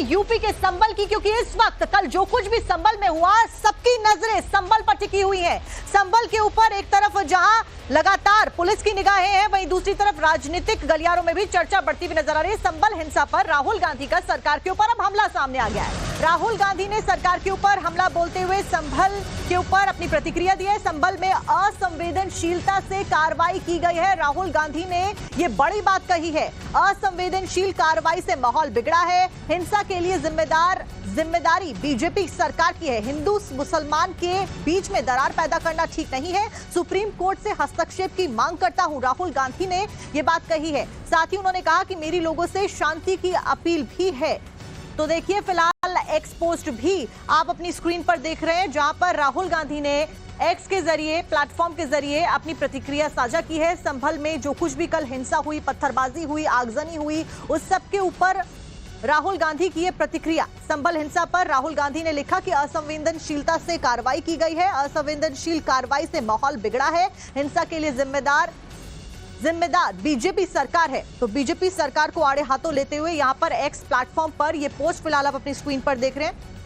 UP के संभल की, क्योंकि इस वक्त कल जो कुछ भी संभल में हुआ सबकी नजरें संभल पर टिकी हुई हैं। संभल के ऊपर एक तरफ जहां लगातार पुलिस की निगाहें हैं, वहीं दूसरी तरफ राजनीतिक गलियारों में भी चर्चा बढ़ती हुई नजर आ रही है। संभल हिंसा पर राहुल गांधी का सरकार के ऊपर अब हमला सामने आ गया है। राहुल गांधी ने सरकार के ऊपर हमला बोलते हुए संभल के ऊपर अपनी प्रतिक्रिया दी है। संभल में असंवेदनशीलता से कार्रवाई की गई है। राहुल गांधी ने यह बड़ी बात कही है, असंवेदनशील कार्रवाई से माहौल बिगड़ा है। हिंसा के लिए जिम्मेदारी बीजेपी सरकार की है। हिंदू मुसलमान के बीच में दरार पैदा करना ठीक नहीं है। सुप्रीम कोर्ट से हस्तक्षेप की मांग करता हूं, राहुल गांधी ने यह बात कही है। साथ ही उन्होंने कहा कि मेरी लोगों से शांति की अपील भी है। तो देखिए, फिलहाल एक्स पोस्ट भी आप अपनी स्क्रीन पर देख रहे हैं, जहां पर राहुल गांधी ने एक्स के जरिए, प्लेटफॉर्म के जरिए अपनी प्रतिक्रिया साझा की है। संभल में जो कुछ भी कल हिंसा हुई, पत्थरबाजी हुई, आगजनी हुई, उस सब के ऊपर राहुल गांधी की ये प्रतिक्रिया। संभल हिंसा पर राहुल गांधी ने लिखा कि असंवेदनशीलता से कार्रवाई की गई है, असंवेदनशील कार्रवाई से माहौल बिगड़ा है। हिंसा के लिए जिम्मेदार बीजेपी सरकार है। तो बीजेपी सरकार को आड़े हाथों लेते हुए यहां पर एक्स प्लेटफॉर्म पर यह पोस्ट फिलहाल आप अपनी स्क्रीन पर देख रहे हैं।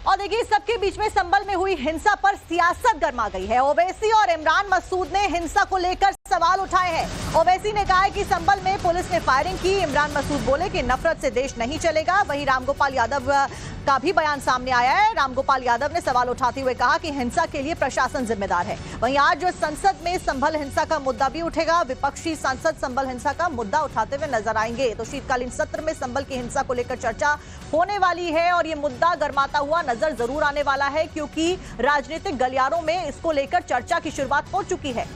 और देखिए, सबके बीच में संभल में हुई हिंसा पर सियासत गर्मा गई है। ओवैसी और इमरान मसूद ने हिंसा को लेकर सवाल उठाए हैं। ओवैसी ने कहा है कि संभल में पुलिस ने फायरिंग की। इमरान मसूद बोले कि नफरत से देश नहीं चलेगा। वहीं रामगोपाल यादव का भी बयान सामने आया है। रामगोपाल यादव ने सवाल उठाते हुए कहा कि हिंसा के लिए प्रशासन जिम्मेदार है। वहीं आज जो संसद में संभल हिंसा का मुद्दा भी उठेगा। विपक्षी सांसद संभल हिंसा का मुद्दा उठाते हुए नजर आएंगे। तो शीतकालीन सत्र में संभल की हिंसा को लेकर चर्चा होने वाली है और ये मुद्दा गर्माता हुआ नजर जरूर आने वाला है, क्योंकि राजनीतिक गलियारों में इसको लेकर चर्चा की शुरुआत हो चुकी है।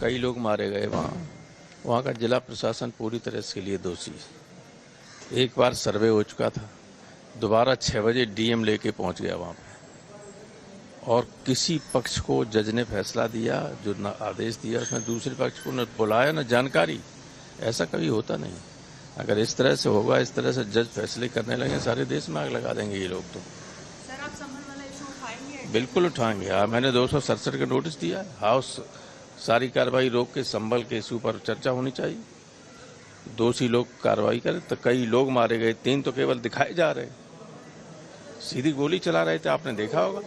कई लोग मारे गए वहाँ का जिला प्रशासन पूरी तरह इसके लिए दोषी है। एक बार सर्वे हो चुका था, दोबारा 6 बजे डीएम लेके पहुंच गया वहाँ पे, और किसी पक्ष को जज ने फैसला दिया, जो न आदेश दिया उसमें दूसरे पक्ष को न बुलाया न जानकारी। ऐसा कभी होता नहीं। अगर इस तरह से होगा, इस तरह से जज फैसले करने लगे, सारे देश में आग लगा देंगे ये लोग। तो सर, आप संभल वाला इशू उठाएंगे? बिल्कुल उठाएंगे। मैंने 267 का नोटिस दिया है। हाउस सारी कार्रवाई रोक के संभल के इशू पर चर्चा होनी चाहिए। दोषी लोग कार्रवाई करें। तो कई लोग मारे गए, 3 तो केवल दिखाए जा रहे। सीधी गोली चला रहे थे, आपने देखा होगा।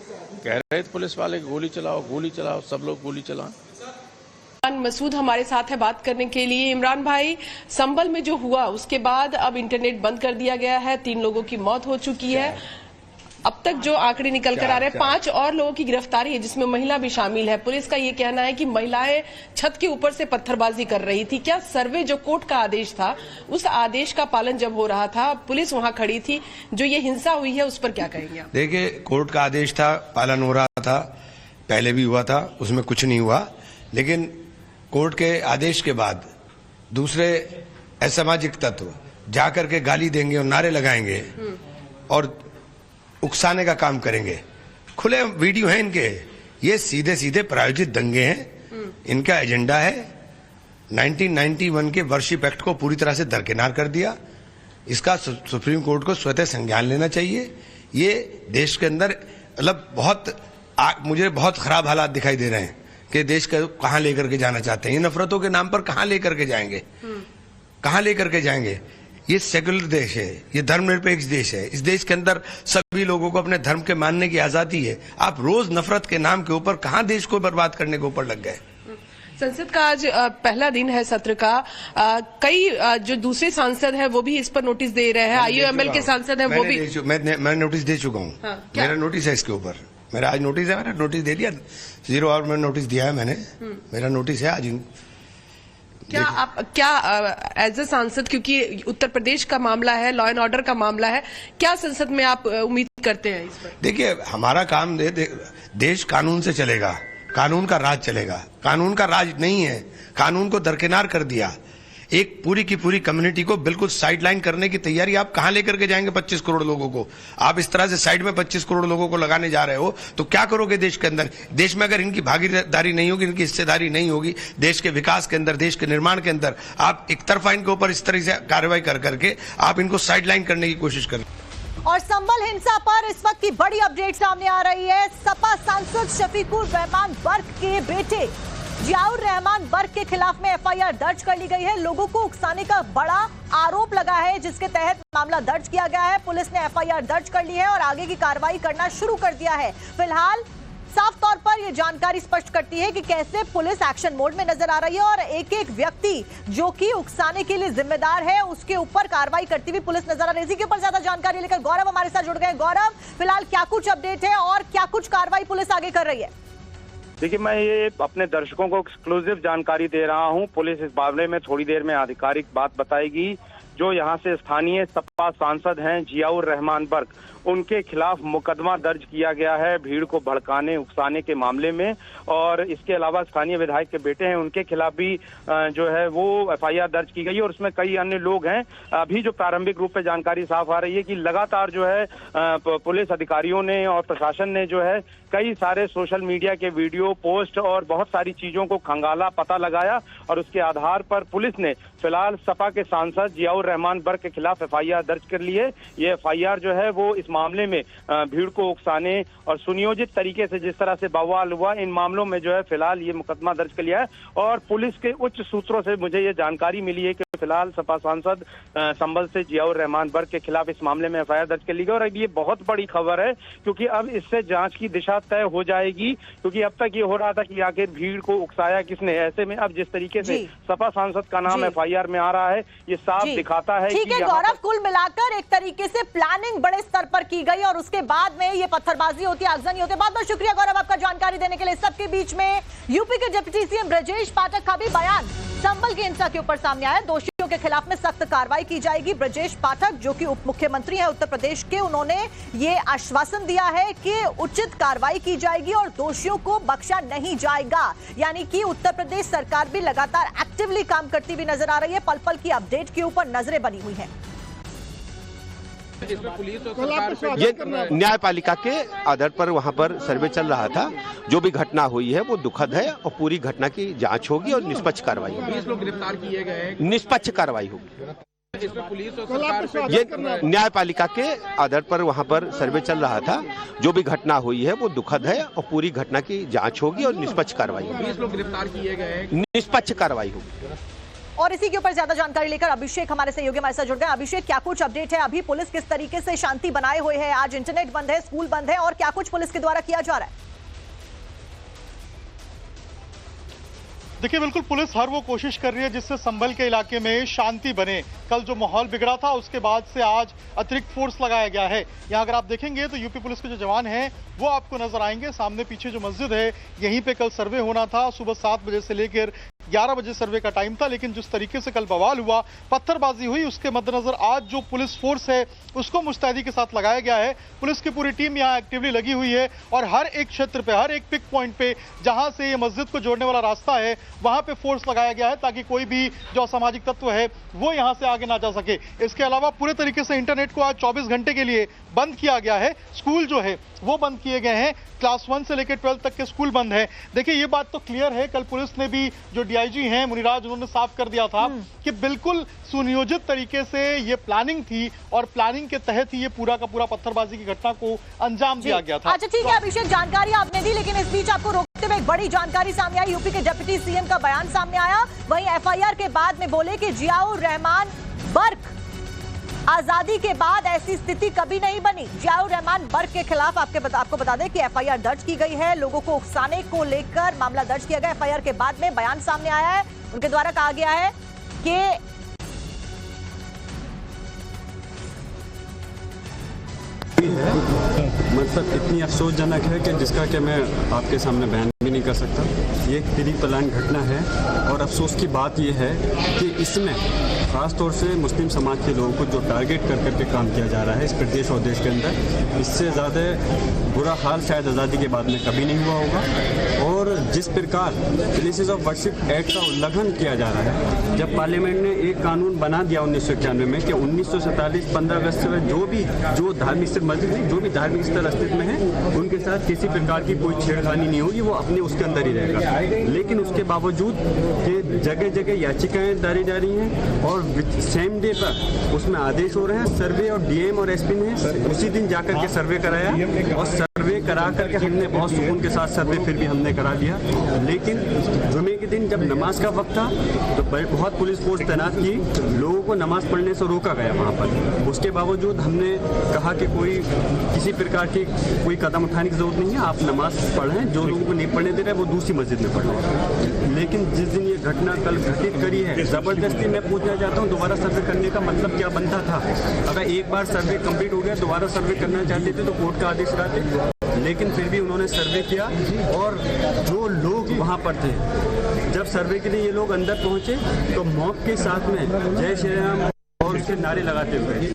कह रहे थे पुलिस वाले गोली चलाओ, सब लोग गोली चलाएं। इमरान मसूद हमारे साथ है बात करने के लिए। इमरान भाई, संभल में जो हुआ उसके बाद अब इंटरनेट बंद कर दिया गया है, 3 लोगों की मौत हो चुकी है। अब तक जो आंकड़े निकल कर आ रहे हैं, 5 और लोगों की गिरफ्तारी है, जिसमें महिला भी शामिल है। पुलिस का ये कहना है कि महिलाएं छत के ऊपर से पत्थरबाजी कर रही थी। क्या सर्वे जो कोर्ट का आदेश था, उस आदेश का पालन जब हो रहा था, पुलिस वहां खड़ी थी, जो ये हिंसा हुई है उस पर क्या कहेंगे आप? देखिए, कोर्ट का आदेश था, पालन हो रहा था, पहले भी हुआ था, उसमें कुछ नहीं हुआ। लेकिन कोर्ट के आदेश के बाद दूसरे असामाजिक तत्व जाकर के गाली देंगे और नारे लगाएंगे और उकसाने का काम करेंगे। खुले वीडियो हैं इनके। ये सीधे सीधे प्रायोजित दंगे हैं। इनका एजेंडा है 1991 के वर्शिप एक्ट को पूरी तरह से दरकिनार कर दिया। इसका सुप्रीम कोर्ट को स्वतः संज्ञान लेना चाहिए। ये देश के अंदर मतलब मुझे बहुत खराब हालात दिखाई दे रहे हैं कि देश को कहां लेकर के जाना चाहते हैं। ये नफरतों के नाम पर कहां लेकर के जाएंगे, कहां लेकर के जाएंगे? ये सेकुलर देश है, ये धर्मनिरपेक्ष देश है। इस देश के अंदर सभी लोगों को अपने धर्म के मानने की आजादी है। आप रोज नफरत के नाम के ऊपर कहां देश को बर्बाद करने के ऊपर लग गए। संसद का आज पहला दिन है सत्र का। कई जो दूसरे सांसद हैं वो भी इस पर नोटिस दे रहे हैं। आईयूएमएल के सांसद हैं वो भी। मैं नोटिस दे चुका हूँ। मेरा नोटिस है इसके ऊपर। मेरा आज नोटिस है, मैंने नोटिस दे दिया 0 आवर में नोटिस दिया है मैंने। मेरा नोटिस है आज। क्या एज ए सांसद, क्योंकि उत्तर प्रदेश का मामला है, लॉ एंड ऑर्डर का मामला है, क्या संसद में आप उम्मीद करते हैं इस पर? देखिए, हमारा काम देश कानून से चलेगा, कानून का राज चलेगा। कानून का राज नहीं है, कानून को दरकिनार कर दिया। एक पूरी की पूरी कम्युनिटी को बिल्कुल साइडलाइन करने की तैयारी आप कहां लेकर के जाएंगे? 25 करोड़ लोगों को आप इस तरह से साइड में 25 करोड़ लोगों को लगाने जा रहे हो, तो क्या करोगे देश के अंदर? देश में अगर इनकी भागीदारी नहीं होगी, इनकी हिस्सेदारी नहीं होगी देश के विकास के अंदर, देश के निर्माण के अंदर, आप एक तरफा इनके ऊपर इस तरह से कार्रवाई कर करके आप इनको साइडलाइन करने की कोशिश कर। और संभल हिंसा पर इस वक्त की बड़ी अपडेट सामने आ रही है। सपा सांसद शफीकुर रहमान बर्क के बेटे जियाउर रहमान बर्क के खिलाफ में एफआईआर दर्ज कर ली गई है। लोगों को उकसाने का बड़ा आरोप लगा है, जिसके तहत मामला दर्ज किया गया है। पुलिस ने एफआईआर दर्ज कर ली है और आगे की कार्रवाई करना शुरू कर दिया है। फिलहाल साफ तौर पर यह जानकारी स्पष्ट करती है कि कैसे पुलिस एक्शन मोड में नजर आ रही है और एक एक व्यक्ति जो कि उकसाने के लिए जिम्मेदार है उसके ऊपर कार्रवाई करती हुई पुलिस नजर आ रही है। इसी के ऊपर ज्यादा जानकारी लेकर गौरव हमारे साथ जुड़ गए। गौरव, फिलहाल क्या कुछ अपडेट है और क्या कुछ कार्रवाई पुलिस आगे कर रही है? देखिए, मैं ये अपने दर्शकों को एक्सक्लूसिव जानकारी दे रहा हूं। पुलिस इस मामले में थोड़ी देर में आधिकारिक बात बताएगी। जो यहां से स्थानीय सपा सांसद हैं जियाउर रहमान बर्क, उनके खिलाफ मुकदमा दर्ज किया गया है भीड़ को भड़काने उकसाने के मामले में। और इसके अलावा स्थानीय विधायक के बेटे हैं, उनके खिलाफ भी जो है वो एफआईआर दर्ज की गई है और उसमें कई अन्य लोग हैं। अभी जो प्रारंभिक रूप में जानकारी साफ आ रही है कि लगातार जो है पुलिस अधिकारियों ने और प्रशासन ने जो है कई सारे सोशल मीडिया के वीडियो पोस्ट और बहुत सारी चीजों को खंगाला, पता लगाया और उसके आधार पर पुलिस ने फिलहाल सपा के सांसद जियाउर रहमान बर्क के खिलाफ एफआईआर दर्ज कर ली है। ये एफआईआर जो है वो इस मामले में भीड़ को उकसाने और सुनियोजित तरीके से जिस तरह से बवाल हुआ, इन मामलों में जो है फिलहाल ये मुकदमा दर्ज कर लिया है। और पुलिस के उच्च सूत्रों से मुझे ये जानकारी मिली है कि फिलहाल सपा सांसद संभल से जियाउर रहमान बर्क के खिलाफ इस मामले में एफआईआर दर्ज कर ली गई। और अब ये बहुत बड़ी खबर है क्योंकि अब इससे जांच की दिशा तय हो जाएगी, क्योंकि अब तक ये हो रहा था कि आखिर भीड़ को उकसाया किसने। ऐसे में अब जिस तरीके से सपा सांसद का नाम एफआईआर में आ रहा है, ये साफ दिखाता है। ठीक है गौरव, कुल मिलाकर एक तरीके से प्लानिंग बड़े स्तर पर की गई और उसके बाद में ये पत्थरबाजी होती है, आगजनी होती है। बहुत बहुत शुक्रिया गौरव आपका जानकारी देने के लिए। सबके बीच में यूपी के डिप्टी सीएम ब्रजेश पाठक का भी बयान संभल की हिंसा के ऊपर सामने आया। दोषियों के खिलाफ में सख्त कार्रवाई की जाएगी। ब्रजेश पाठक जो कि उप मुख्यमंत्री हैं उत्तर प्रदेश के, उन्होंने ये आश्वासन दिया है कि उचित कार्रवाई की जाएगी और दोषियों को बख्शा नहीं जाएगा। यानी कि उत्तर प्रदेश सरकार भी लगातार एक्टिवली काम करती हुई नजर आ रही है। पल पल की अपडेट के ऊपर नजरें बनी हुई हैं। ये न्यायपालिका के आधार पर वहां पर सर्वे चल रहा था। जो भी घटना हुई है वो दुखद है और पूरी घटना की जांच होगी और निष्पक्ष कार्रवाई होगी। 20 लोग गिरफ्तार किए गए हैं, निष्पक्ष कार्रवाई होगी। इसमें पुलिस और सरकार पे ये न्यायपालिका के आधार पर वहां पर सर्वे चल रहा था। जो भी घटना हुई है वो दुखद है और पूरी घटना की जांच होगी और निष्पक्ष कार्रवाई होगी। 20 लोग गिरफ्तार किए गए हैं, निष्पक्ष कार्रवाई होगी। और इसी के ऊपर ज्यादा जानकारी लेकर अभिषेक हमारे सहयोगी हमारे साथ जुड़ गए। अभिषेक, क्या कुछ अपडेट है? अभी पुलिस किस तरीके से शांति बनाए हुए है? आज इंटरनेट बंद है, स्कूल बंद है, और क्या कुछ पुलिस के द्वारा किया जा रहा है? देखिए, बिल्कुल पुलिस हर वो कोशिश कर रही है जिससे संभल के इलाके में शांति बने। कल जो माहौल बिगड़ा था उसके बाद से आज अतिरिक्त फोर्स लगाया गया है। यहाँ अगर आप देखेंगे तो यूपी पुलिस के जो जवान हैं वो आपको नजर आएंगे। सामने पीछे जो मस्जिद है यहीं पे कल सर्वे होना था। सुबह 7 बजे से लेकर 11 बजे सर्वे का टाइम था, लेकिन जिस तरीके से कल बवाल हुआ, पत्थरबाजी हुई, उसके मद्देनजर आज जो पुलिस फोर्स है उसको मुस्तैदी के साथ लगाया गया है। पुलिस की पूरी टीम यहाँ एक्टिवली लगी हुई है और हर एक क्षेत्र पे, हर एक पिक पॉइंट पे जहां से ये मस्जिद को जोड़ने वाला रास्ता है वहां पे फोर्स लगाया गया है ताकि कोई भी जो असामाजिक तत्व है वो यहाँ से आगे ना जा सके। इसके अलावा पूरे तरीके से इंटरनेट को आज 24 घंटे के लिए बंद किया गया है। स्कूल जो है वो बंद किए गए हैं। क्लास 1 से लेकर 12 तक के स्कूल बंद है। देखिए, ये बात तो क्लियर है। कल पुलिस ने भी, जो डीआईजी हैं मुनिराज, उन्होंने साफ कर दिया था कि बिल्कुल सुनियोजित तरीके से ये प्लानिंग थी और प्लानिंग के तहत ही ये पूरा का पूरा पत्थरबाजी की घटना को अंजाम दिया गया था। अच्छा, ठीक है अभिषेक, जानकारी आपने दी, लेकिन इस बीच आपको रोकते हुए एक बड़ी जानकारी सामने आई। यूपी के डिप्टी सीएम का बयान सामने आया। वहीं एफआईआर के बाद में बोले कि जियाउर रहमान बर्क आजादी के बाद ऐसी स्थिति कभी नहीं बनी। जियाउर रहमान बर्क के खिलाफ आपको बता दें कि एफआईआर दर्ज की गई है। लोगों को उकसाने को लेकर मामला दर्ज किया गया। एफआईआर के बाद में बयान सामने आया है। उनके द्वारा कहा गया है कि मतलब इतनी अफसोसजनक है कि जिसका कि मैं आपके सामने बयान भी नहीं कर सकता। ये एक प्री प्लान घटना है और अफसोस की बात यह है कि इसमें ख़ास तौर से मुस्लिम समाज के लोगों को जो टारगेट कर करके काम किया जा रहा है इस प्रदेश और देश के अंदर, इससे ज़्यादा बुरा हाल शायद आज़ादी के बाद में कभी नहीं हुआ होगा। और जिस प्रकार प्लेसेस ऑफ वर्शिप एक्ट का उल्लंघन किया जा रहा है, जब पार्लियामेंट ने एक कानून बना दिया 1991 में कि 1947 15 अगस्त से जो धार्मिक स्थल मस्जिद नहीं, जो भी धार्मिक स्थल अस्तित्व में है उनके साथ किसी प्रकार की कोई छेड़खानी नहीं होगी, वो अपने उसके अंदर ही रहेगा। लेकिन उसके बावजूद कि जगह जगह याचिकाएं दारी जा रही हैं और सेम डे पर उसमें आदेश हो रहे हैं। सर्वे और डीएम और एसपी ने उसी दिन जाकर के सर्वे कराया और सर्वे करा करके हमने बहुत सुकून के साथ सर्वे फिर भी हमने करा लिया। लेकिन जो जुमे के दिन जब नमाज का वक्त था तो बहुत पुलिस फोर्स तैनात की, लोगों को नमाज पढ़ने से रोका गया वहाँ पर। उसके बावजूद हमने कहा कि कोई किसी प्रकार की कोई कदम उठाने की जरूरत नहीं है, आप नमाज पढ़ें, जो लोगों को नहीं पढ़ने दे रहे वो दूसरी मस्जिद में पढ़ लें। लेकिन जिस दिन ये घटना कल घटित करी है, जबरदस्ती मैं पूछना चाहता हूँ दोबारा सर्वे करने का मतलब क्या बनता था? अगर एक बार सर्वे कंप्लीट हो गया, दोबारा सर्वे करना चाहते थे तो कोर्ट का आदेश लाते, लेकिन फिर भी उन्होंने सर्वे किया। और जो लोग वहाँ पर थे, जब सर्वे के लिए ये लोग अंदर पहुंचे तो मॉब के साथ में जय श्री राम और उसके नारे लगाते हुए।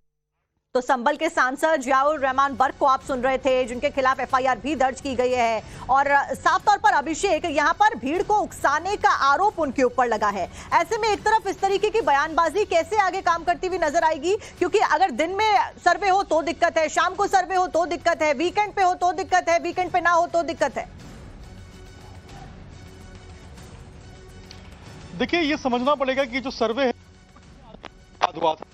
तो संभल के सांसद जियाउर रहमान बर्क को आप सुन रहे थे, जिनके खिलाफ एफआईआर भी दर्ज की गई है। और साफ तौर पर अभिषेक, यहां पर भीड़ को उकसाने का आरोप उनके ऊपर लगा है। ऐसे में एक तरफ इस तरीके की बयानबाजी कैसे आगे काम करती हुई नजर आएगी? क्योंकि अगर दिन में सर्वे हो तो दिक्कत है, शाम को सर्वे हो तो दिक्कत है, वीकेंड पे हो तो दिक्कत है, वीकेंड पे ना हो तो दिक्कत है। देखिए, ये समझना पड़ेगा कि जो सर्वे है हुआ था,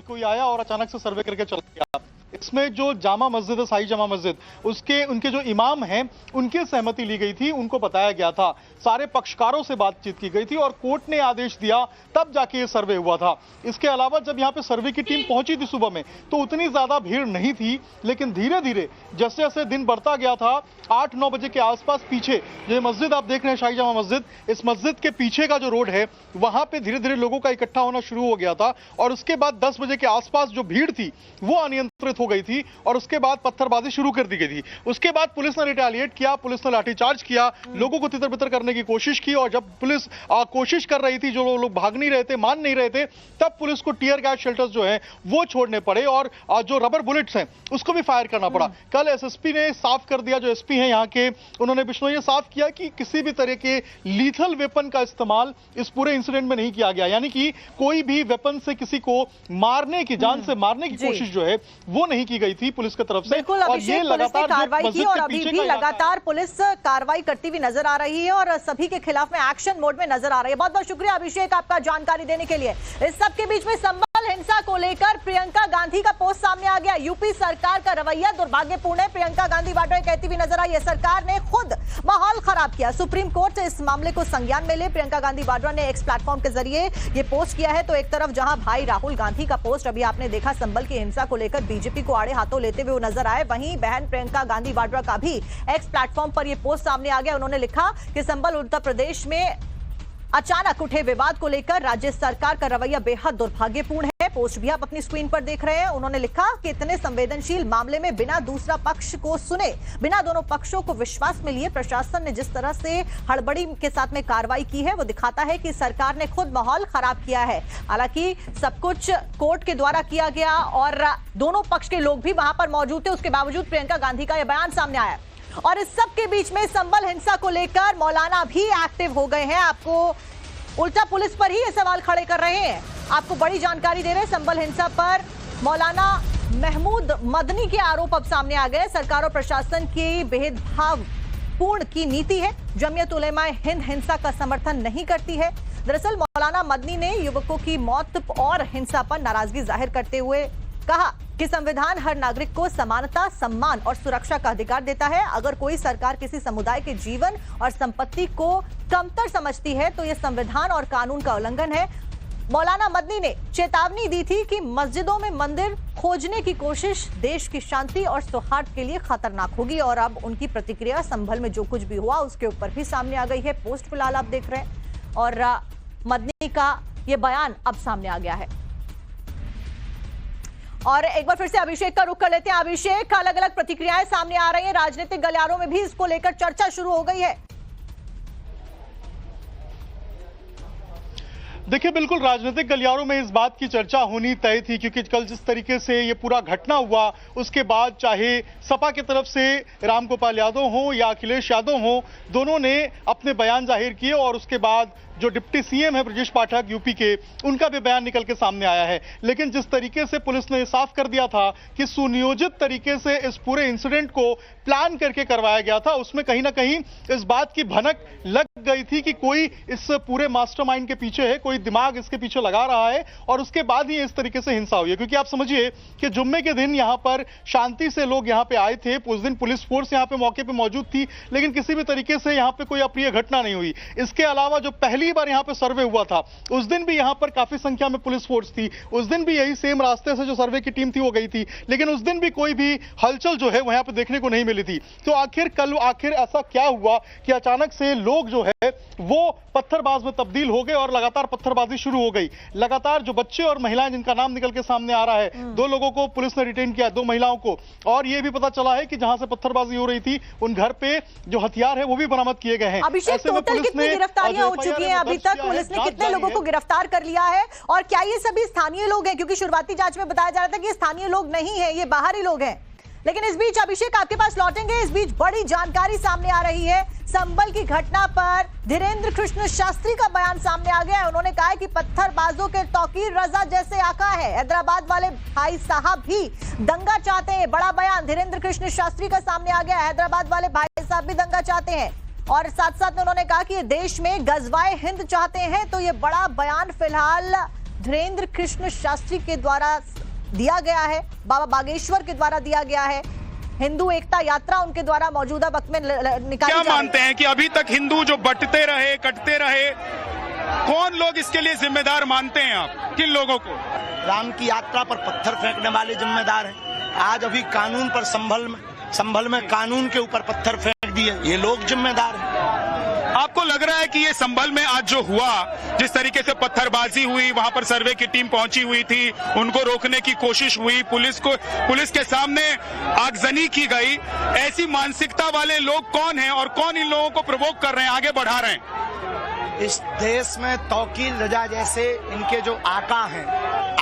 कोई आया और अचानक से सर्वे करके चला गया। इसमें जो जामा मस्जिद है, शाही जामा मस्जिद, उनके जो इमाम हैं, उनकी सहमति ली गई थी, उनको बताया गया था, सारे पक्षकारों से बातचीत की गई थी और कोर्ट ने आदेश दिया, तब जाके ये सर्वे हुआ था। इसके अलावा जब यहाँ पे सर्वे की टीम पहुंची थी सुबह में, तो उतनी ज्यादा भीड़ नहीं थी, लेकिन धीरे धीरे जैसे जैसे दिन बढ़ता गया था, 8-9 बजे के आसपास पीछे ये मस्जिद आप देख रहे हैं, शाही जामा मस्जिद, इस मस्जिद के पीछे का जो रोड है, वहां पे धीरे धीरे लोगों का इकट्ठा होना शुरू हो गया था। और उसके बाद 10 बजे के आसपास जो भीड़ थी वो अनियंत्रित हो गई थी और उसके बाद पत्थरबाजी शुरू कर दी गई थी। उसके बाद पुलिस ने रिटेलिएट किया, पुलिस ने लाठीचार्ज किया, लोगों को तितर-बितर करने की कोशिश की। और जब पुलिस कोशिश कर रही थी, जो लोग भाग नहीं रहे थे, मान नहीं रहे थे, तब पुलिस को टीयर गैस शेल्टर्स जो हैं वो छोड़ने पड़े और जो रबर बुलेट्स हैं उसको भी फायर करना पड़ा। कल एसएसपी ने साफ कर दिया, जो एसपी हैं यहाँ के, उन्होंने बिश्नोई ये साफ किया कि किसी भी तरह के लीथल वेपन का इस्तेमाल इस पूरे इंसिडेंट में नहीं किया गया, यानी कि कोई भी वेपन से किसी को मारने की, जान से मारने की कोशिश जो है वो नहीं की गई थी पुलिस की तरफ से। बिल्कुल अभिषेक, पुलिस ने कार्रवाई की और अभी भी लगातार पुलिस कार्रवाई करती हुई नजर आ रही है और सभी के खिलाफ में एक्शन मोड में नजर आ रही है। बहुत बहुत शुक्रिया अभिषेक आपका जानकारी देने के लिए। इस सब के बीच में संभल हिंसा को लेकर प्रियंका गांधी का पोस्ट सामने आ गया। यूपी सरकार का रवैया दुर्भाग्यपूर्ण है, प्रियंका गांधी वाड्रा कहती हुई नजर आई है। सरकार ने खुद माहौल खराब किया, सुप्रीम कोर्ट इस मामले को संज्ञान में ले प्रियंका गांधी वाड्रा ने एक्स प्लेटफॉर्म के जरिए ये पोस्ट किया है। तो एक तरफ जहां भाई राहुल गांधी का पोस्ट अभी आपने देखा संभल की हिंसा को लेकर बीजेपी को आड़े हाथों लेते हुए नजर आए, वहीं बहन प्रियंका गांधी वाड्रा का भी एक्स प्लेटफॉर्म पर यह पोस्ट सामने आ गया। उन्होंने लिखा कि संभल उत्तर प्रदेश में अचानक उठे विवाद को लेकर राज्य सरकार का रवैया बेहद दुर्भाग्यपूर्ण है। पोस्ट भी आप अपनी स्क्रीन पर देख रहे हैं। उन्होंने लिखा कि इतने संवेदनशील मामले में बिना दूसरा पक्ष को सुने, बिना दोनों पक्षों को विश्वास में लिए प्रशासन ने जिस तरह से हड़बड़ी के साथ में कार्रवाई की है, वो दिखाता है कि सरकार ने खुद माहौल खराब किया है। हालांकि सब कुछ कोर्ट के द्वारा किया गया और दोनों पक्ष के लोग भी वहां पर मौजूद थे, उसके बावजूद प्रियंका गांधी का यह बयान सामने आया। और इस सब के बीच में संभल हिंसा को लेकर मौलाना भी एक्टिव हो गए हैं। आपको उल्टा पुलिस पर ही ये सवाल खड़े कर रहे हैं। आपको बड़ी जानकारी दे रहे हैं, संभल हिंसा पर मौलाना महमूद मदनी के आरोप अब सामने आ गए। सरकार और प्रशासन की भेदभावपूर्ण की नीति है। जमीयत उलेमाए हिंद हिंसा का समर्थन नहीं करती है। दरअसल मौलाना मदनी ने युवकों की मौत और हिंसा पर नाराजगी जाहिर करते हुए कहा कि संविधान हर नागरिक को समानता, सम्मान और सुरक्षा का अधिकार देता है। अगर कोई सरकार किसी समुदाय के जीवन और संपत्ति को कमतर समझती है तो यह संविधान और कानून का उल्लंघन है। मौलाना मदनी ने चेतावनी दी थी कि मस्जिदों में मंदिर खोजने की कोशिश देश की शांति और सौहार्द के लिए खतरनाक होगी। और अब उनकी प्रतिक्रिया संभल में जो कुछ भी हुआ उसके ऊपर भी सामने आ गई है। पोस्ट फिलहाल आप देख रहे हैं और मदनी का यह बयान अब सामने आ गया है। और एक बार फिर से अभिषेक का रुख कर लेते हैं। अभिषेक, अलग अलग प्रतिक्रियाएं सामने आ रही हैं, राजनीतिक गलियारों में भी इसको लेकर चर्चा शुरू हो गई है। देखिए, बिल्कुल राजनीतिक गलियारों में इस बात की चर्चा होनी तय थी, क्योंकि कल जिस तरीके से ये पूरा घटना हुआ उसके बाद चाहे सपा की तरफ से रामगोपाल यादव हो या अखिलेश यादव हो, दोनों ने अपने बयान जाहिर किए और उसके बाद जो डिप्टी सीएम है ब्रजेश पाठक यूपी के, उनका भी बयान निकल के सामने आया है। लेकिन जिस तरीके से पुलिस ने साफ कर दिया था कि सुनियोजित तरीके से इस पूरे इंसिडेंट को प्लान करके करवाया गया था, उसमें कहीं ना कहीं इस बात की भनक लग गई थी कि कोई इस पूरे मास्टरमाइंड के पीछे है, कोई दिमाग इसके पीछे लगा रहा है, और उसके बाद ही इस तरीके से हिंसा हुई है। क्योंकि आप समझिए कि जुम्मे के दिन यहां पर शांति से लोग यहां पे आए थे, उस दिन पुलिस फोर्स यहां पे मौके पे मौजूद थी, लेकिन किसी भी तरीके से यहां पे कोई अप्रिय घटना नहीं हुई। इसके अलावा जो पहली बार यहां पे सर्वे हुआ था, उस दिन भी यहां पर काफी संख्या में पुलिस फोर्स थी, उस दिन भी यही सेम रास्ते से जो सर्वे की टीम थी वो गई थी, लेकिन उस दिन भी कोई भी हलचल जो है वहां पे देखने को नहीं मिली थी। तो आखिर ऐसा क्या हुआ कि अचानक से लोग जो है वो पत्थरबाज में तब्दील हो गए और लगातार पत्थरबाजी शुरू हो गई। लगातार जो बच्चे और महिलाएं जिनका नाम निकल के सामने आ रहा है, 2 लोगों को पुलिस ने डिटेन किया, 2 महिलाओं को, और ये भी पता चला है कि जहां से पत्थरबाजी हो रही थी उन घर पे जो हथियार है वो भी बरामद किए गए हैं। अभिषेक, टोटल कितनी गिरफ्तारियां हो चुकी हैं अभी तक? पुलिस ने कितने लोगों को गिरफ्तार कर लिया है, और क्या ये सभी स्थानीय लोग हैं? क्योंकि शुरुआती जांच में बताया जा रहा था कि ये स्थानीय लोग नहीं है, ये बाहरी लोग हैं। लेकिन इस बीच अभिषेक आपके पास लौटेंगे, इस बीच बड़ी जानकारी सामने आ रही है। संभल की घटना पर धीरेन्द्र कृष्ण शास्त्री का बयान सामने आ गया है। उन्होंने कहा है कि पत्थरबाजों के तौकीर रजा जैसे आका है। हैदराबाद वाले भाई साहब भी दंगा चाहते हैं। बड़ा बयान धीरेन्द्र कृष्ण शास्त्री का सामने आ गया है। हैदराबाद वाले भाई साहब भी दंगा चाहते हैं, और साथ साथ में उन्होंने कहा कि देश में गजवाए हिंद चाहते हैं। तो ये बड़ा बयान फिलहाल धीरेन्द्र कृष्ण शास्त्री के द्वारा दिया गया है, बाबा बागेश्वर के द्वारा दिया गया है। हिंदू एकता यात्रा उनके द्वारा मौजूदा वक्त में निकाली क्या मानते हैं कि अभी तक हिंदू जो बंटते रहे, कटते रहे, कौन लोग इसके लिए जिम्मेदार मानते हैं आप? किन लोगों को? राम की यात्रा पर पत्थर फेंकने वाले जिम्मेदार हैं। आज अभी कानून पर संभल में कानून के ऊपर पत्थर फेंक दिए, ये लोग जिम्मेदार हैं। आपको लग रहा है कि ये संभल में आज जो हुआ, जिस तरीके से पत्थरबाजी हुई, वहां पर सर्वे की टीम पहुंची हुई थी, उनको रोकने की कोशिश हुई, पुलिस के सामने आगजनी की गई, ऐसी मानसिकता वाले लोग कौन हैं और कौन इन लोगों को प्रवोक कर रहे हैं, आगे बढ़ा रहे हैं? इस देश में तौकीर रजा जैसे इनके जो आका हैं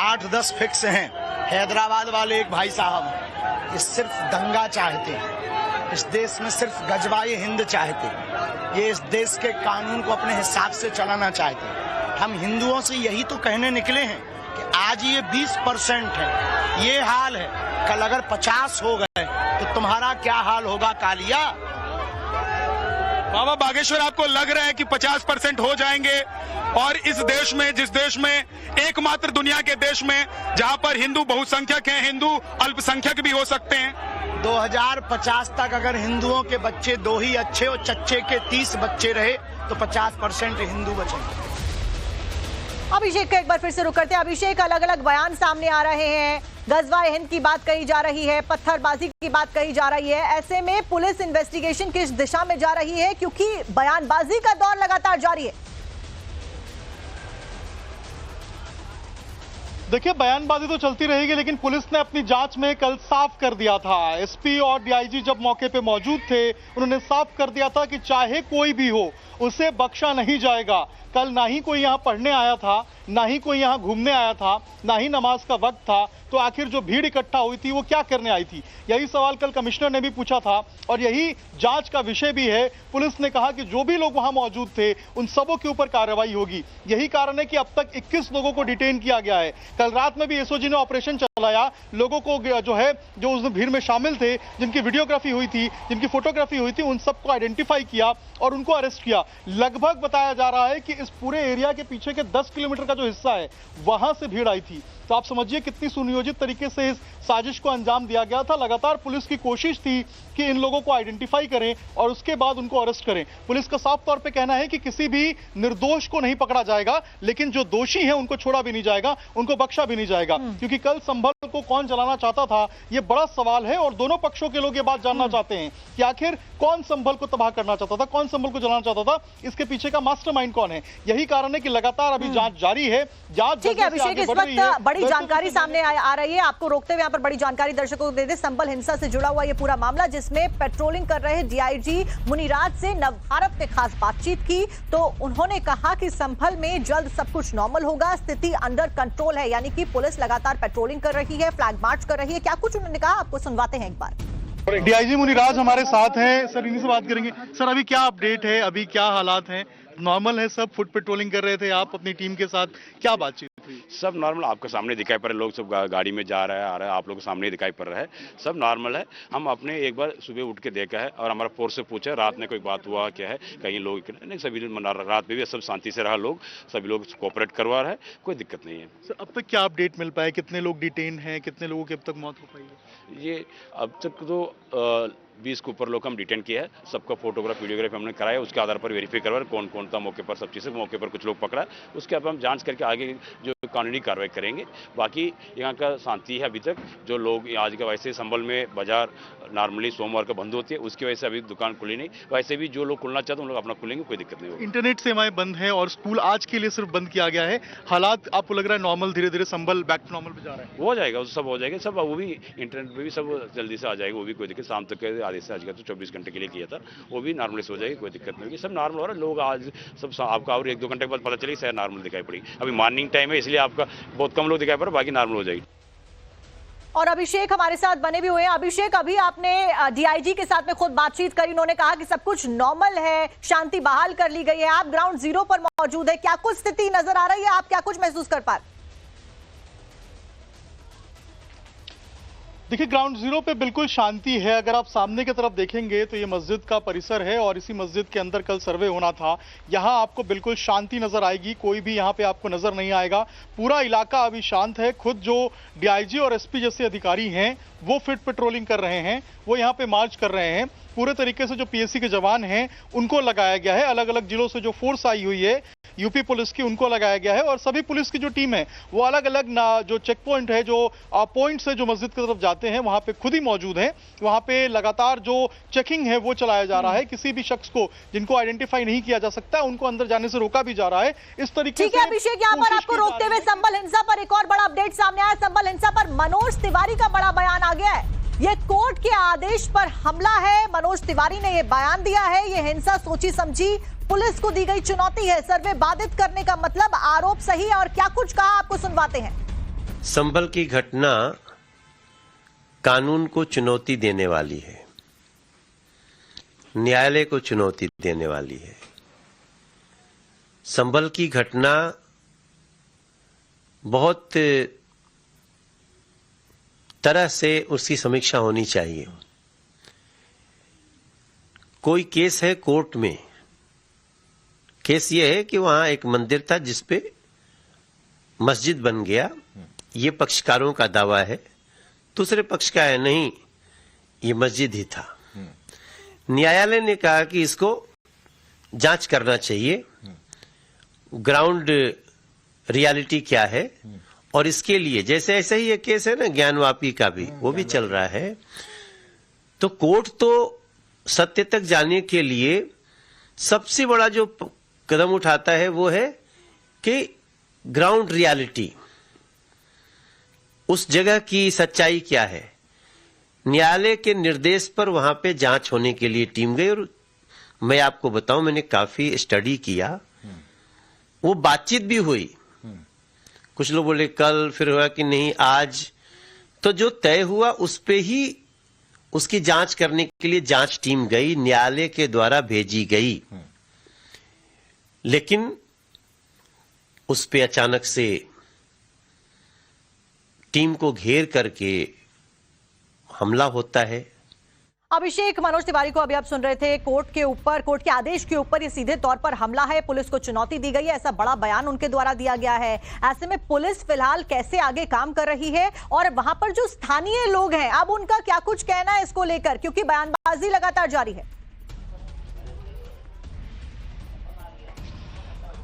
8-10 फिक्स हैं। हैदराबाद वाले एक भाई साहब, ये सिर्फ दंगा चाहते हैं, इस देश में सिर्फ गजवाए हिंद चाहते हैं, ये इस देश के कानून को अपने हिसाब से चलाना चाहते हैं। हम हिंदुओं से यही तो कहने निकले हैं कि आज ये 20% है, ये हाल है, कल अगर 50 हो गए तो तुम्हारा क्या हाल होगा कालिया? बाबा बागेश्वर, आपको लग रहा है कि 50% हो जाएंगे और इस देश में, जिस देश में एकमात्र दुनिया के देश में जहां पर हिंदू बहुसंख्यक हैं, हिंदू अल्पसंख्यक भी हो सकते हैं, 2050 तक अगर हिंदुओं के बच्चे 2 ही अच्छे और चच्चे के 30 बच्चे रहे तो 50% हिंदू बचेंगे। अभिषेक का एक बार फिर से रुक करते हैं। अभिषेक, अलग अलग बयान सामने आ रहे हैं, गजवाए हिंद की बात कही जा रही है, पत्थरबाजी की बात कही जा रही है। ऐसे में पुलिस इन्वेस्टिगेशन किस दिशा में जा रही है, क्योंकि बयानबाजी का दौर लगातार जारी है? देखिए, बयानबाजी तो चलती रहेगी, लेकिन पुलिस ने अपनी जांच में कल साफ कर दिया था। एसपी और डीआईजी जब मौके पे मौजूद थे, उन्होंने साफ कर दिया था कि चाहे कोई भी हो, उसे बख्शा नहीं जाएगा। कल ना ही कोई यहाँ पढ़ने आया था, ना ही कोई यहाँ घूमने आया था, ना ही नमाज का वक्त था, तो आखिर जो भीड़ इकट्ठा हुई थी वो क्या करने आई थी? यही सवाल कल कमिश्नर ने भी पूछा था, और यही जांच का विषय भी है। पुलिस ने कहा कि जो भी लोग वहां मौजूद थे उन सबों के ऊपर कार्रवाई होगी। यही कारण है कि अब तक 21 लोगों को डिटेन किया गया है। कल रात में भी एसओजी ने ऑपरेशन चलाया, लोगों को जो उस भीड़ में शामिल थे, जिनकी वीडियोग्राफी हुई थी, जिनकी फोटोग्राफी हुई थी, उन सबको आइडेंटिफाई किया और उनको अरेस्ट किया। लगभग बताया जा रहा है कि इस पूरे एरिया के पीछे के 10 किलोमीटर का जो हिस्सा है वहां से भीड़ आई थी। तो आप समझिए कितनी सुनियोजित तरीके से इस साजिश को अंजाम दिया गया था। लगातार पुलिस की कोशिश थी कि इन लोगों को आइडेंटिफाई करें और उसके बाद उनको अरेस्ट करें। पुलिस का साफ तौर पे कहना है कि किसी भी निर्दोष को नहीं पकड़ा जाएगा, लेकिन जो दोषी हैं उनको छोड़ा भी नहीं जाएगा, उनको बख्शा भी नहीं जाएगा। क्योंकि कल संभल को कौन जलाना चाहता था, ये बड़ा सवाल है, और दोनों पक्षों के लोग ये बात जानना चाहते हैं कि आखिर कौन संभल को तबाह करना चाहता था, कौन संभल को जलाना चाहता था, इसके पीछे का मास्टरमाइंड कौन है। यही कारण है कि लगातार अभी जांच जारी है। जांच ठीक है अभिषेक, इस वक्त बड़ी जानकारी सामने आ रही है। आपको रोकते हुए यहाँ पर बड़ी जानकारी दर्शकों को दे दे। संभल हिंसा से जुड़ा हुआ ये पूरा मामला, जिसमें पेट्रोलिंग कर रहे डीआईजी मुनिराज से नवभारत ने खास बातचीत की, तो उन्होंने कहा कि संभल में जल्द सब कुछ नॉर्मल होगा, स्थिति अंडर कंट्रोल है। यानी कि पुलिस लगातार पेट्रोलिंग कर रही है, फ्लैग मार्च कर रही है। क्या कुछ उन्होंने कहा, आपको सुनवाते हैं एक बार। डीआईजी मुनिराज हमारे साथ हैं। सर, इन्हीं से बात करेंगे। सर, अभी क्या अपडेट है, अभी क्या हालात हैं? नॉर्मल है सब? फुट पेट्रोलिंग कर रहे थे आप अपनी टीम के साथ, क्या बातचीत हुई? सब नॉर्मल, आपके सामने दिखाई पड़ रहा है, लोग सब गाड़ी में जा रहा है, आ रहा है, आप लोगों के सामने दिखाई पड़ रहा है, सब नॉर्मल है। हम अपने एक बार सुबह उठ के देखा है और हमारा फोर्स से पूछा रात में कोई बात हुआ क्या है, कहीं लोग नहीं, सभी रात में भी सब शांति से रहा, लोग सभी लोग कोऑपरेट करवा रहे हैं, कोई दिक्कत नहीं है। सर, अब तक क्या अपडेट मिल पाया? कितने लोग डिटेन हैं, कितने लोगों की अब तक मौत हो पाई है? ये अब तक तो 20 के ऊपर लोग हम डिटेन किया है, सबका फोटोग्राफ वीडियोग्राफी हमने कराया, उसके आधार पर वेरीफाई करवा कौन कौन था मौके पर, सब चीज़ें मौके पर कुछ लोग पकड़ा, उसके बाद हम जांच करके आगे जो कानूनी कार्रवाई करेंगे। बाकी यहाँ का शांति है अभी तक। जो लोग आज का वैसे संभल में बाजार नॉर्मली सोमवार का बंद होती है, उसकी वजह से अभी दुकान खुली नहीं, वैसे भी जो लोग खुलना चाहते हैं उन लोग अपना खुलेंगे, कोई दिक्कत नहीं होगी। इंटरनेट सेवाएं बंद हैं और स्कूल आज के लिए सिर्फ बंद किया गया है। हालात आपको लग रहा है नॉर्मल, धीरे धीरे संभल बैक टू नॉर्मल पे जा रहा है? हो जाएगा, सब हो जाएगा, सब वो भी इंटरनेट पे भी सब जल्दी से आ जाएगा, वो भी कोई दिक्कत। शाम तक के आदेश से आज का तो 24 घंटे के लिए किया था, वो भी नॉर्मली हो जाएगी, कोई दिक्कत नहीं होगी, सब नॉर्मल हो रहा है। लोग आज सब आपका और 1-2 घंटे के बाद पता चलेगी शायद नॉर्मल दिखाई पड़ेगी। अभी मॉर्निंग टाइम है इसलिए आपका बहुत कम लोग दिखाई पड़ रहे, बाकी नॉर्मल हो जाएगी। और अभिषेक हमारे साथ बने भी हुए हैं। अभिषेक, अभी आपने डीआईजी के साथ में खुद बातचीत करी, उन्होंने कहा कि सब कुछ नॉर्मल है, शांति बहाल कर ली गई है, आप ग्राउंड जीरो पर मौजूद है, क्या कुछ स्थिति नजर आ रही है? आप क्या कुछ महसूस कर पा रहे? देखिए, ग्राउंड जीरो पे बिल्कुल शांति है। अगर आप सामने की तरफ देखेंगे तो ये मस्जिद का परिसर है और इसी मस्जिद के अंदर कल सर्वे होना था। यहाँ आपको बिल्कुल शांति नजर आएगी, कोई भी यहाँ पे आपको नजर नहीं आएगा। पूरा इलाका अभी शांत है। खुद जो डीआईजी और एसपी जैसे अधिकारी हैं वो फिट पेट्रोलिंग कर रहे हैं, वो यहाँ पे मार्च कर रहे हैं। पूरे तरीके से जो पीएससी के जवान हैं उनको लगाया गया है। अलग अलग जिलों से जो फोर्स आई हुई है यूपी पुलिस की, उनको लगाया गया है। और सभी पुलिस की जो टीम है वो अलग अलग जो चेक पॉइंट है, जो पॉइंट है जो मस्जिद की तरफ जाते हैं, वहां पे खुद ही मौजूद है। वहां पे लगातार जो चेकिंग है वो चलाया जा रहा है। किसी भी शख्स को जिनको आइडेंटिफाई नहीं किया जा सकता उनको अंदर जाने से रोका भी जा रहा है। इस तरीके से ठीक है अभिषेक, यहाँ पर आपको रोकते हुए संभल हिंसा पर एक और बड़ा अपडेट सामने आया। संभल हिंसा पर मनोज तिवारी का बड़ा बयान आ गया है। ये कोर्ट के आदेश पर हमला है, मनोज तिवारी ने ये बयान दिया है। ये हिंसा सोची समझी पुलिस को दी गई चुनौती है। सर्वे बाधित करने का मतलब आरोप सही है और क्या कुछ कहा, आपको सुनवाते हैं। संभल की घटना कानून को चुनौती देने वाली है, न्यायालय को चुनौती देने वाली है। संभल की घटना बहुत तरह से उसकी समीक्षा होनी चाहिए। कोई केस है कोर्ट में, केस यह है कि वहां एक मंदिर था जिस पे मस्जिद बन गया, ये पक्षकारों का दावा है। दूसरे पक्ष का है नहीं, ये मस्जिद ही था। न्यायालय ने कहा कि इसको जांच करना चाहिए, ग्राउंड रियलिटी क्या है, और इसके लिए जैसे ऐसे ही एक केस है ना ज्ञानवापी का भी, वो भी चल रहा है। तो कोर्ट तो सत्य तक जाने के लिए सबसे बड़ा जो कदम उठाता है वो है कि ग्राउंड रियलिटी, उस जगह की सच्चाई क्या है। न्यायालय के निर्देश पर वहां पे जांच होने के लिए टीम गई। और मैं आपको बताऊं, मैंने काफी स्टडी किया, वो बातचीत भी हुई। कुछ लोग बोले कल, फिर हुआ कि नहीं आज। तो जो तय हुआ उस पे ही उसकी जांच करने के लिए जांच टीम गई, न्यायालय के द्वारा भेजी गई। लेकिन उस पे अचानक से टीम को घेर करके हमला होता है। अभिषेक, मनोज तिवारी को अभी आप सुन रहे थे। कोर्ट के ऊपर, कोर्ट के आदेश के ऊपर ये सीधे तौर पर हमला है, पुलिस को चुनौती दी गई है, ऐसा बड़ा बयान उनके द्वारा दिया गया है। ऐसे में पुलिस फिलहाल कैसे आगे काम कर रही है और वहां पर जो स्थानीय लोग हैं अब उनका क्या कुछ कहना है इसको लेकर, क्योंकि बयानबाजी लगातार जारी है।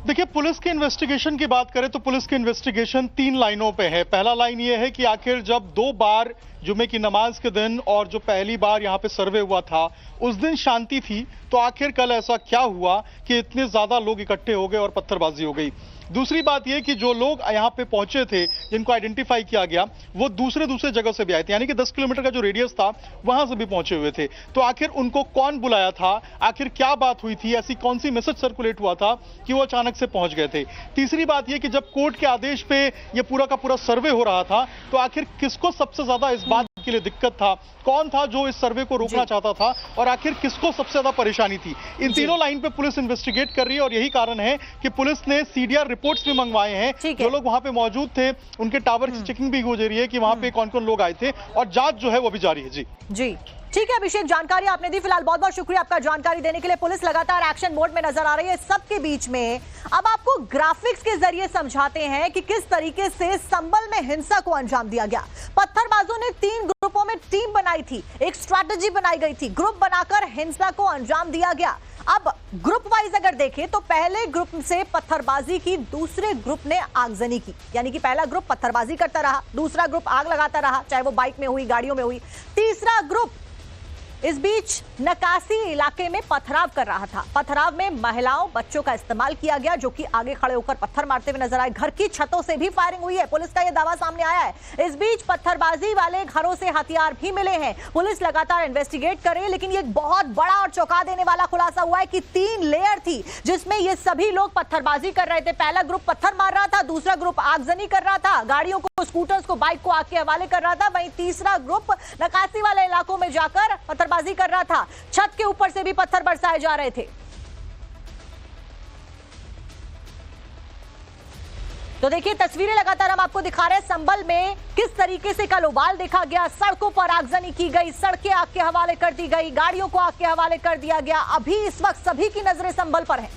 देखिए, पुलिस के इन्वेस्टिगेशन की बात करें तो पुलिस की इन्वेस्टिगेशन 3 लाइनों पे है। पहला लाइन ये है कि आखिर जब 2 बार जुमे की नमाज के दिन और जो पहली बार यहाँ पे सर्वे हुआ था उस दिन शांति थी, तो आखिर कल ऐसा क्या हुआ कि इतने ज्यादा लोग इकट्ठे हो गए और पत्थरबाजी हो गई। दूसरी बात यह कि जो लोग यहाँ पे पहुंचे थे, जिनको आइडेंटिफाई किया गया, वो दूसरे जगह से भी आए थे, यानी कि 10 किलोमीटर का जो रेडियस था वहां से भी पहुंचे हुए थे। तो आखिर उनको कौन बुलाया था, आखिर क्या बात हुई थी, ऐसी कौन सी मैसेज सर्कुलेट हुआ था कि वो अचानक से पहुंच गए थे। तीसरी बात यह कि जब कोर्ट के आदेश पे ये पूरा का पूरा सर्वे हो रहा था तो आखिर किसको सबसे ज्यादा इस बात के लिए दिक्कत था, कौन था जो इस सर्वे को रोकना चाहता था और आखिर किसको सबसे ज्यादा परेशानी थी, इन तीनों लाइन पे पुलिस इन्वेस्टिगेट कर रही है। और यही कारण है कि पुलिस ने सीडीआर रिपोर्ट्स भी मंगवाए हैं। जो लोग वहां पे मौजूद थे उनके टावर की चेकिंग भी हो जा रही है कि वहां पे कौन कौन लोग आए थे, और जांच जो है वो भी जारी है। जी ठीक है अभिषेक, जानकारी आपने दी। फिलहाल बहुत बहुत शुक्रिया आपका जानकारी देने के लिए। पुलिस लगातार एक्शन मोड में नजर आ रही है। सबके बीच में अब आपको ग्राफिक्स के जरिए समझाते हैं कि किस तरीके से संभल में हिंसा को अंजाम दिया गया। पत्थरबाजों ने 3 ग्रुपों में टीम बनाई थी, एक स्ट्रैटेजी बनाई गई थी, ग्रुप बनाकर हिंसा को अंजाम दिया गया। अब ग्रुप वाइज अगर देखें तो पहले ग्रुप से पत्थरबाजी की, दूसरे ग्रुप ने आगजनी की, यानी कि पहला ग्रुप पत्थरबाजी करता रहा, दूसरा ग्रुप आग लगाता रहा, चाहे वो बाइक में हुई, गाड़ियों में हुई, तीसरा ग्रुप इस बीच नकासी इलाके में पथराव कर रहा था। पथराव में महिलाओं, बच्चों का इस्तेमाल किया गया, जो कि आगे खड़े होकर पत्थर मारते हुए नजर आए। घर की छतों से भी फायरिंग हुई है, पुलिस का यह दावा सामने आया है। इस बीच पत्थरबाजी वाले घरों से हथियार भी मिले हैं। पुलिस लगातार इन्वेस्टिगेट कर रही है, लेकिन एक बहुत बड़ा और चौंका देने वाला खुलासा हुआ है कि 3 लेयर थी जिसमें ये सभी लोग पत्थरबाजी कर रहे थे। पहला ग्रुप पत्थर मार रहा था, दूसरा ग्रुप आगजनी कर रहा था, गाड़ियों को, स्कूटर्स को, बाइक को आग के हवाले कर रहा था, वहीं तीसरा ग्रुप नकासी वाले इलाकों में जाकर पत्थरबाजी कर रहा था। छत के ऊपर से भी पत्थर बरसाए जा रहे थे। तो देखिए तस्वीरें लगातार हम आपको दिखा रहे हैं संभल में किस तरीके से कल उबाल देखा गया। सड़कों पर आगजनी की गई, सड़कें आग के हवाले कर दी गई, गाड़ियों को आग के हवाले कर दिया गया। अभी इस वक्त सभी की नजरें संभल पर हैं।